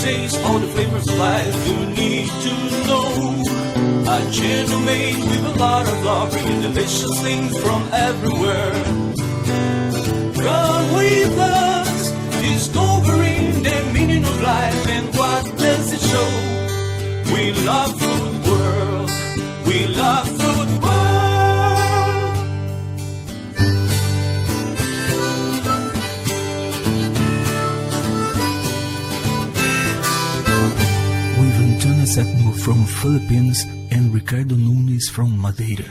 taste all the flavors of life you need to know. A channel made with a lot of love, bringing delicious things from everywhere. Come with us, discovering the meaning of life and what does it show. We love food world, we love food world. With Antonia Septimo from Philippines and Ricardo Nunes from Madeira.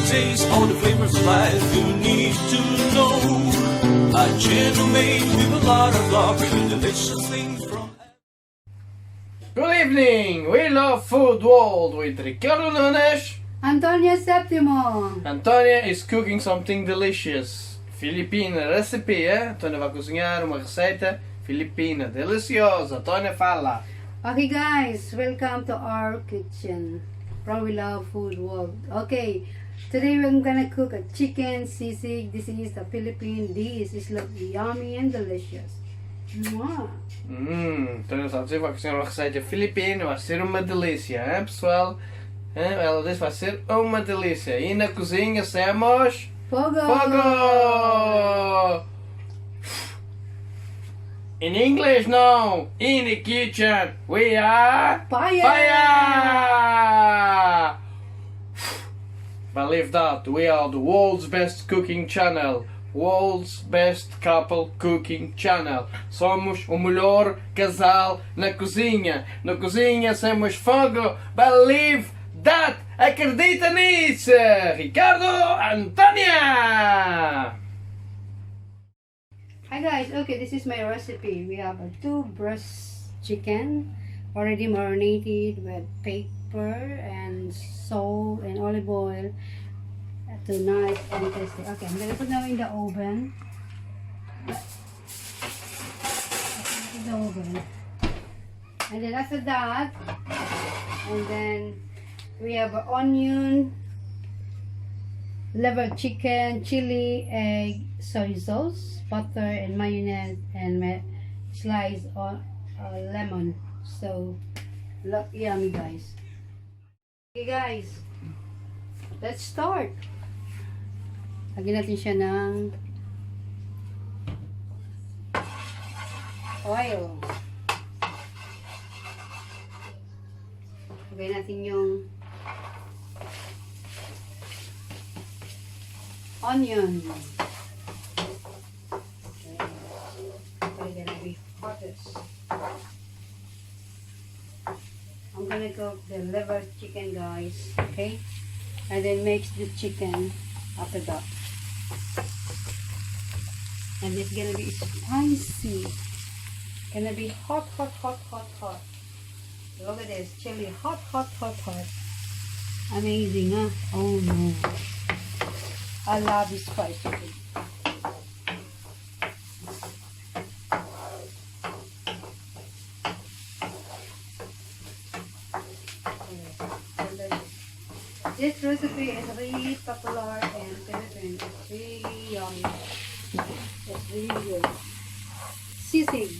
Taste all the flavors of life you need to know. A channel made with a lot of love, bringing delicious things from. Good evening! We love Food World with Ricardo Nunes. Antonia Septimo. Antonia is cooking something delicious. Filipina recipe, Antonia vai cozinhar uma receita filipina deliciosa. Antonia fala. Okay guys, welcome to our kitchen from We Love Food World. Okay, today we're gonna cook a chicken sisig. This is the Philippine dish. It's look yummy and delicious. Mwah. Antonia está a dizer que vai cozinhar uma receita filipina, vai ser uma delícia, hein, pessoal? Ela diz que vai ser uma delícia. E na cozinha semos... Fogo! Fogo! In English, no! In the kitchen, we are... Fire! Fire! Believe that, we are the world's best cooking channel. World's best couple cooking channel. Somos o melhor casal na cozinha. Na cozinha somos fogo. Believe that! Acredita nisso! Ricardo Antonia! Hi guys, okay, this is my recipe. We have a 2 breast chicken already marinated with pepper and salt and olive oil to nice and tasty. Okay, I'm gonna put now in the oven. And then after that, and then we have onion, liver chicken, chili, egg, soy sauce, butter and mayonnaise, and slice of lemon. So look yummy guys. Okay guys, let's start. Lagyan natin siya ng oil. Lagyan natin yung onion. Okay, gonna be hottest. I'm gonna cook the liver chicken guys, okay? And then mix the chicken after that. And it's gonna be spicy. Gonna be hot, hot, hot, hot, hot. Look at this, chili, hot, hot, hot, hot. Amazing, huh? Oh no. I love this spicy food. This recipe is really popular in Philippines. It's really yummy. It's really good. Sisig.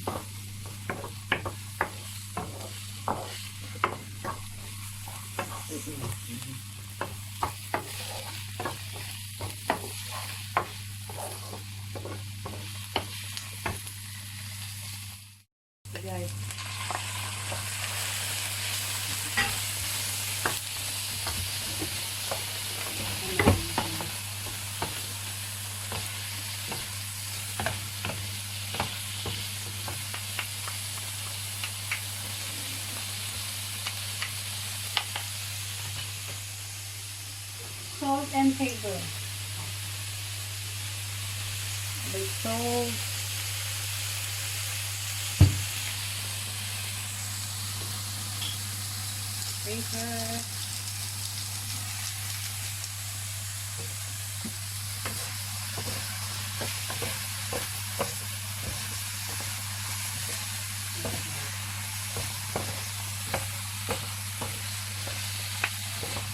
Guys. Salt and pepper. The salt, pepper,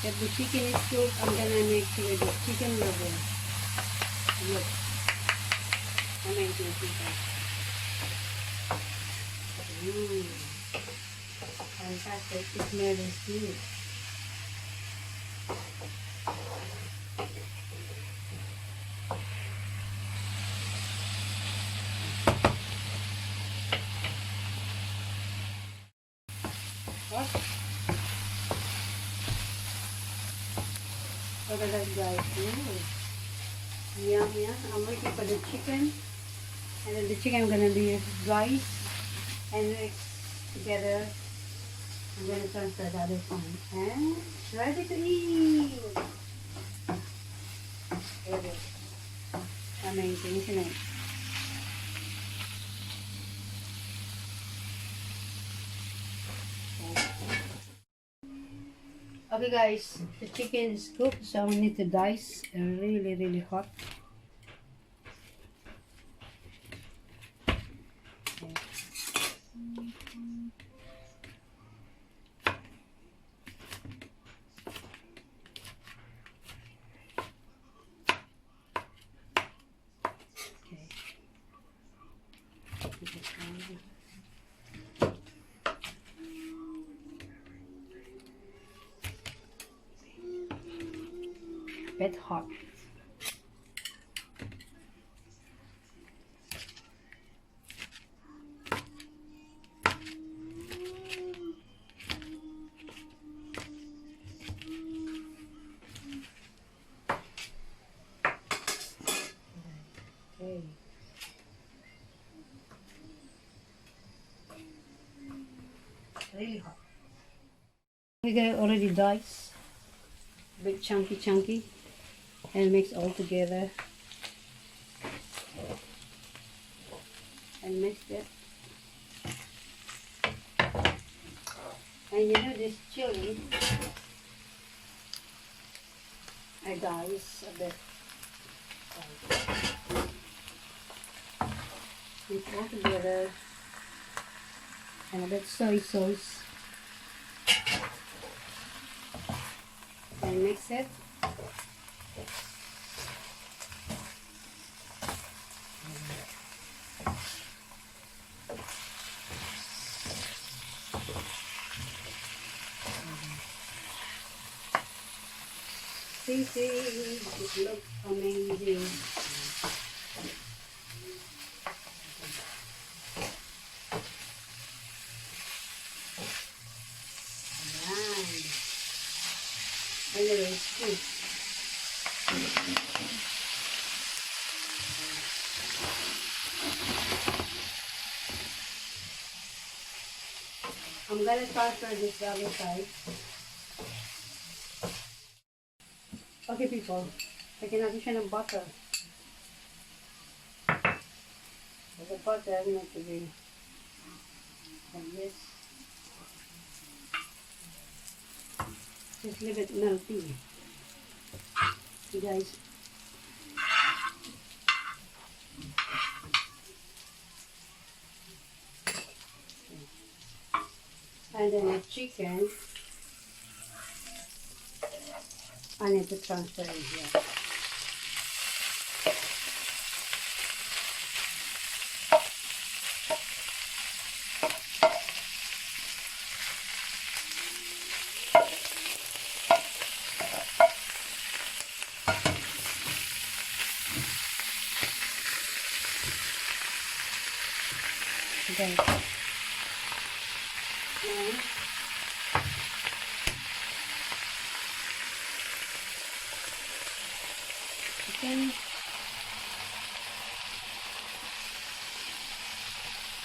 If the chicken is cooked, I'm gonna mix it with the chicken liver. Look. Amazing people. Fantastic. It smells good. What? Look at that, guys. Ooh. Yum, yum. I'm waiting for the chicken. And then the chicken I'm gonna do rice and mix together. I'm gonna transfer the other one. And ready to eat. There it is. Amazing, isn't it? Okay guys, the chicken is cooked, so we need to dice. Really, really hot. Bit hot. Okay. Really hot. We got already diced, big chunky, and mix all together. And mix it. And you know this chili, I dice a bit. Mix all together. And a bit soy sauce. And mix it. Sisig, it looks amazing. Ayan. Anyway, it's good. I'm gonna transfer this the other side. Okay people, lagyan natin siya ng butter. So the butter need to be like this. Just leave it melty. You guys. And then the chicken, I need to transfer it here. Okay. And chicken.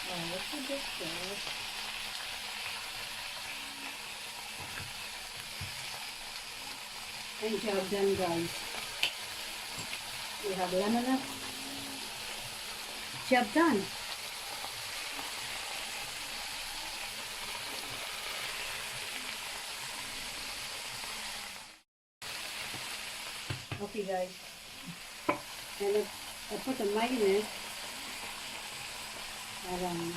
Oh, look at this guys. And job done, guys. We have lemon up. Job done. Okay guys, and I put the mayonnaise around.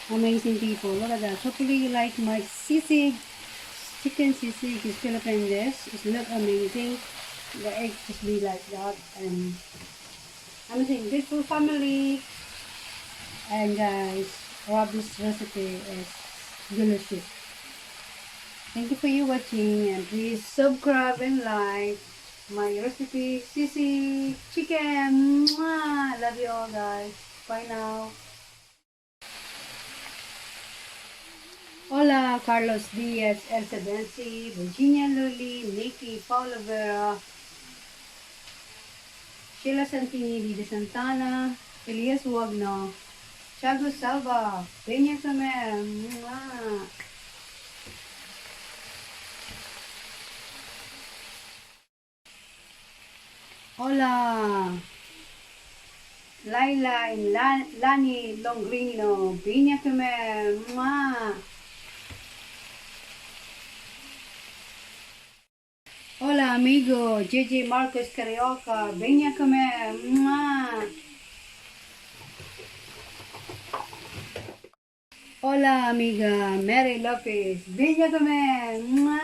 Amazing people. Look at that. Hopefully you like my sisig. Chicken sisig is Philippine dish. It look amazing. The egg just be like that. And amazing. Beautiful family. And guys, love this recipe is delicious. Thank you for you watching, and please subscribe and like my recipe sisig chicken. Mwah! Love you all guys. Bye now. Hola, Carlos Diaz, Elsa Bensi, Virginia Luli, Nikki, Paula Vera, Sheila Santini, Lida Santana, Elias Wagno, Chago Salva, Peña Camer, mwah. Hola, Laila and Lani Longrino, Peña Camer, mwah. Hola amigo, JJ Marcos Carioca, venha comer. Mua. Hola amiga, Mary Lopez, venha comer. Mua.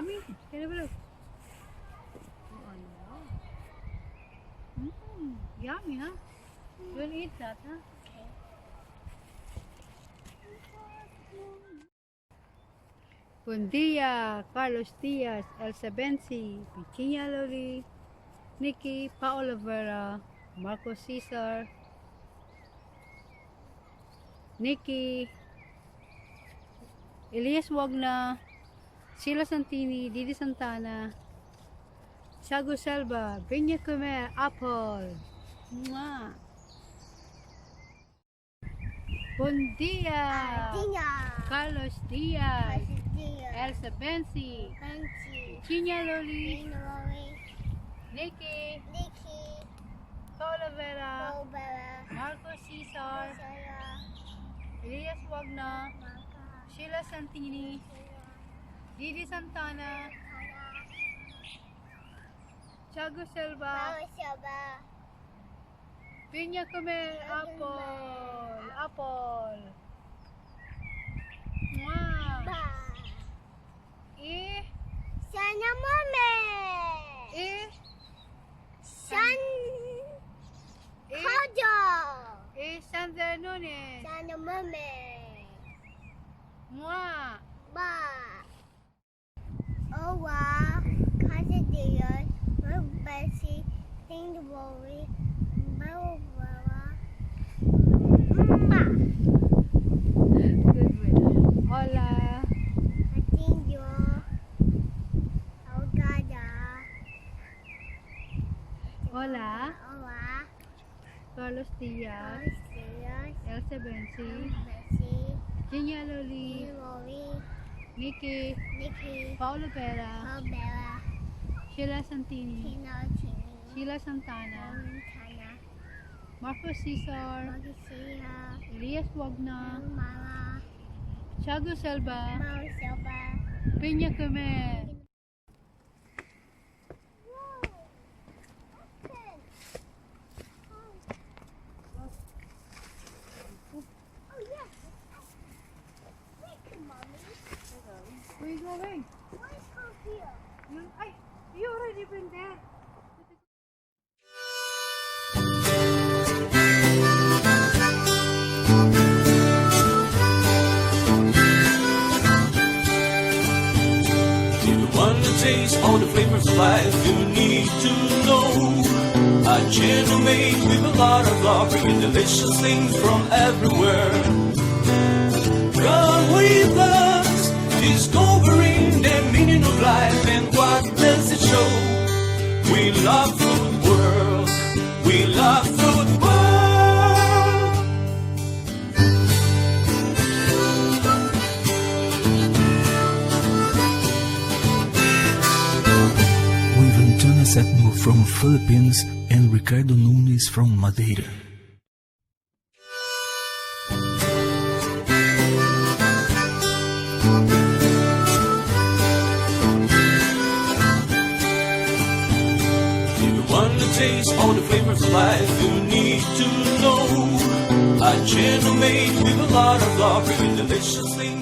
Yummy. Can I have a look? Oh, no. Yummy, huh? You'll eat that, huh? Okay. Buen dia, Carlos Diaz, Elsa Benzi, Virginia Loli, Nikki, Paola Vera, Marco Cesar, Nikki, Elias Wagna, Sheila Santini, Didi Santana, Tiago Selva, Vinya Comer, Apple. Mwah. Buen dia, Carlos Diaz, Elsa Benzi, Virginia Loli, Nikki, Paola Vera, Marco Cesar, Elias Wagna, Sheila Santini, Didi Santana, Tiago Selva, Pinya Comer, Apple. Mwah. Sana mame. Ricardo. Ricardo Nunes. Sana mame. Mwah. Ba. Owa. Casa Dios. Bessie. Think the worry. Good word. Hola. Atinyo. Augada. Hola. Owa. Carlos Diaz, Serious. Elsa Benzi, Bessie. Virginia Loli, Worry. Nikki, Nikki. Paola Vera, Bella. Sheila Santini, Tino. Sheila Santana, Montana. Marco Cesar, Magisia. Elias Wagna, Mama. Tiago Selva, Mau Silva. Pinya Comer. Oh yes. Quick, mommy. Where are you going? Let's go here. You already been there. If you want to taste all the flavors of life, you need to know a channel made with a lot of love, bringing delicious things from everywhere. Come with us, discovering the meaning of life and what does it show. We love food world, we love food world. With Antonia Septimo from Philippines and Ricardo Nunes from Madeira. If you want to taste all the flavors of life, you need to know a channel made with a lot of love, bringing delicious things